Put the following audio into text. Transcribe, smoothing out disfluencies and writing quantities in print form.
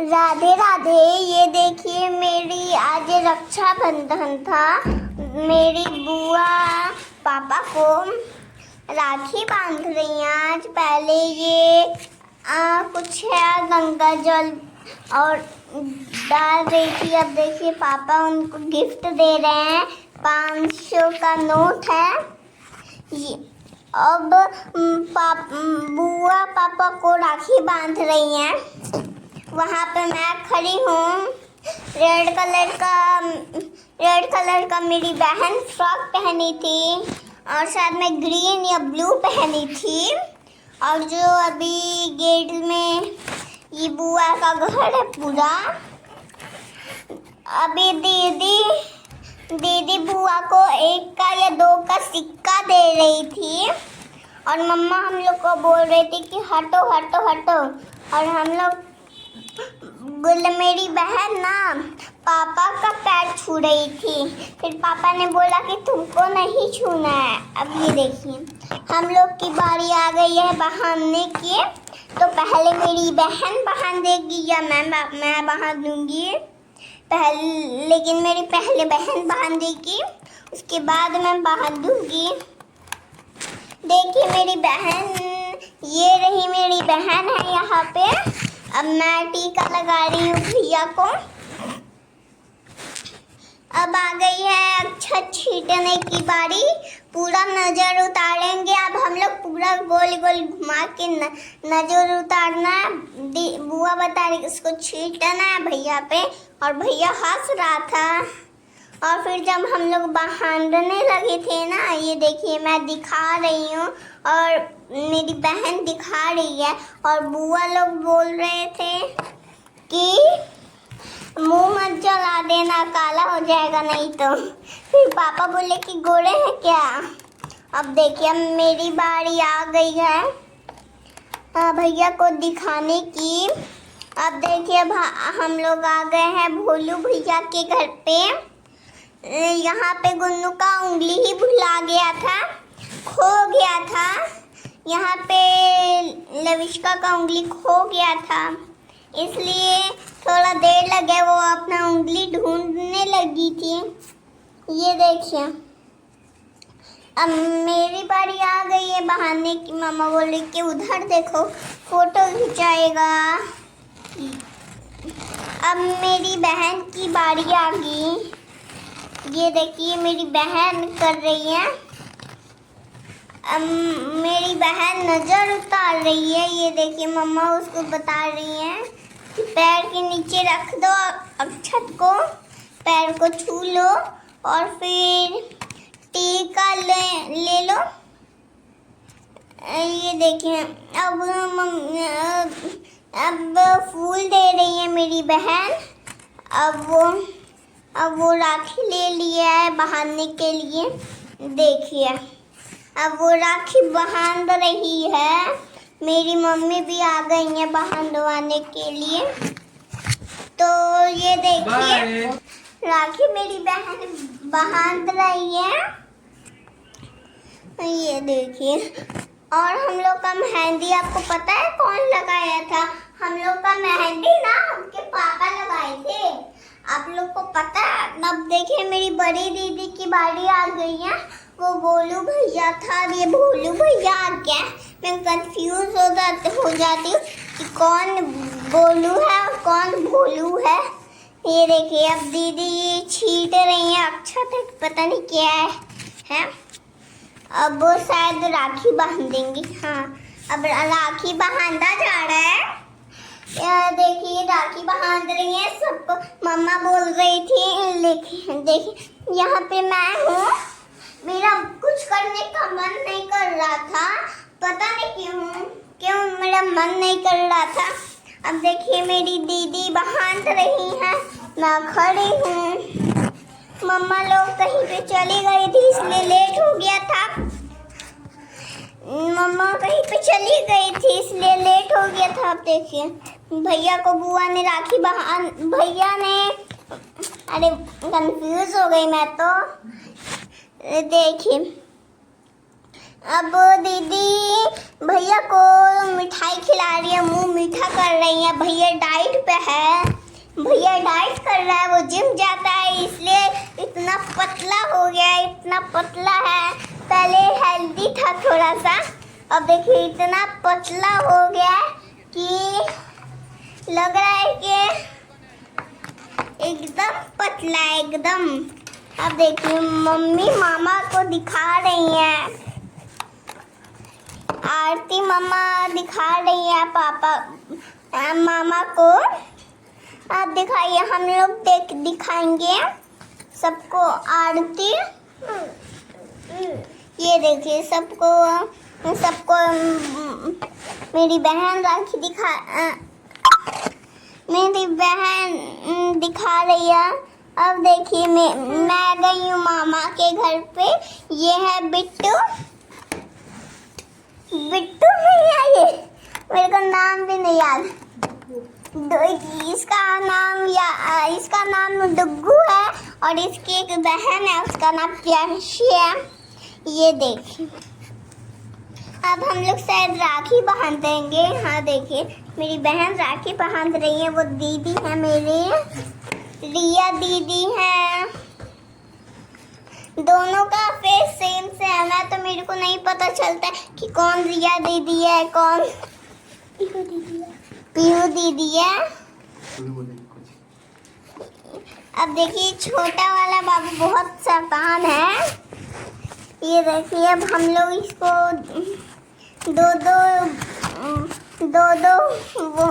राधे राधे। ये देखिए मेरी आज रक्षाबंधन था। मेरी बुआ पापा को राखी बांध रही हैं आज। पहले ये कुछ है गंगा जल और डाल रही थी। अब देखिए पापा उनको गिफ्ट दे रहे हैं। 500 का नोट है ये। अब बुआ पापा को राखी बांध रही हैं। वहाँ पे मैं खड़ी हूँ। रेड कलर का मेरी बहन फ्रॉक पहनी थी और शायद मैं ग्रीन या ब्लू पहनी थी। और जो अभी गेट में ये बुआ का घर है पूरा। अभी दीदी बुआ को 1 का या 2 का सिक्का दे रही थी और मम्मा हम लोग को बोल रही थी कि हटो हटो हटो। और हम लोग मेरी बहन ना पापा का पैर छू रही थी। फिर पापा ने बोला कि तुमको नहीं छूना है। अब ये देखिए हम लोग की बारी आ गई है बहाने की। तो पहले मेरी बहन बहान देगी या मैं बहान दूंगी लेकिन मेरी पहले बहन बहान देगी, उसके बाद मैं बहान दूंगी। देखिए मेरी बहन, ये रही मेरी बहन है यहाँ पे। अब मैं टीका लगा रही हूँ भैया को। अब आ गई है अक्षत छींटने की बारी। पूरा नजर उतारेंगे। अब हम लोग पूरा गोल गोल घुमा के नजर उतारना है। बुआ बता रही इसको छींटना है भैया पे और भैया हंस रहा था। और फिर जब हम लोग बहाने लगे थे ना, ये देखिए मैं दिखा रही हूँ और मेरी बहन दिखा रही है। और बुआ लोग बोल रहे थे कि मुंह मत जला देना, काला हो जाएगा नहीं तो। फिर पापा बोले कि गोरे हैं क्या। अब देखिए मेरी बारी आ गई है भैया को दिखाने की। अब देखिए हम लोग आ गए हैं भोलू भैया के घर पे। यहाँ पे गुन्नू का उंगली ही भुला गया था, खो गया था। यहाँ पे लविष्का का उंगली खो गया था, इसलिए थोड़ा देर लगे। वो अपना उंगली ढूंढने लगी थी। ये देखिए अब मेरी बारी आ गई है बहाने की। मामा बोले कि उधर देखो फोटो खिंचाएगा। अब मेरी बहन की बारी आ गई। ये देखिए मेरी बहन कर रही है। मेरी बहन नजर उतार रही है। ये देखिए मम्मा उसको बता रही हैं कि पैर के नीचे रख दो अक्षत को, पैर को छू लो और फिर टीका ले लो। ये देखिए अब फूल दे रही है मेरी बहन। अब वो राखी ले लिया है बहाने के लिए। देखिए अब वो राखी बांध रही है। मेरी मम्मी भी आ गई है बांधवाने के लिए। तो ये देखिए राखी मेरी बहन बांध रही है। ये देखिए। और हम लोग का मेहंदी आपको पता है कौन लगाया था? हम लोग का मेहंदी ना उनके पापा लगाए थे। आप लोग को पता है? अब देखिए मेरी बड़ी दीदी की बारी आ गई है। वो भोलू भैया था, ये भोलू भैया आ गया। मैं कंफ्यूज हो जाती हूँ कि कौन भोलू है और कौन भोलू है। ये देखिए अब दीदी छींट रही है अक्षत, पता नहीं क्या है। अब वो शायद राखी बांधेंगी। हाँ अब राखी बांधा जा रहा है। देखिए राखी बांध रही है सबको। मम्मा बोल रही थी लेकिन देखिए यहाँ पे मैं हूँ। मेरा कुछ करने का मन नहीं कर रहा था, पता नहीं क्यों मेरा मन नहीं कर रहा था। अब देखिए मेरी दीदी बांध रही है, मैं खड़ी हूँ। मम्मा लोग कहीं पे चली गई थी इसलिए लेट हो गया था। मम्मा कहीं पे चली गई थी इसलिए लेट हो गया था। अब देखिए भैया को बुआ ने राखी भैया ने, अरे कंफ्यूज हो गई मैं तो। देखिए अब दीदी भैया को मिठाई खिला रही है, मुंह मीठा कर रही है। भैया डाइट पे है, भैया डाइट कर रहा है, वो जिम जाता है इसलिए इतना पतला हो गया है, इतना पतला है। पहले हेल्दी था थोड़ा सा, अब देखिए इतना पतला हो गया है कि लग रहा है कि एकदम पतला है एकदम। अब देखिए मम्मी मामा को दिखा रही हैं, आरती मम्मा दिखा रही है पापा मामा को। आप दिखाइए, हम लोग दिखाएंगे सबको आरती। ये देखिए सबको मेरी बहन मेरी बहन दिखा रही है। अब देखिए मैं गई हूँ मामा के घर पे। ये है बिट्टू नहीं है, ये मेरे को नाम भी नहीं याद। इसका नाम डुग्गू है और इसकी एक बहन है, उसका नाम प्रियांशी है। ये देखिए अब हम लोग शायद राखी बांध देंगे। हाँ देखिए मेरी बहन राखी बांध रही है, वो दीदी है मेरी रिया दीदी है। दोनों का फेस सेम है, तो मेरे को नहीं पता चलता कि कौन रिया दीदी है कौन पीहू दीदी है। अब देखिए छोटा वाला बाबू बहुत शैतान है। ये देखिए अब हम लोग इसको दो वो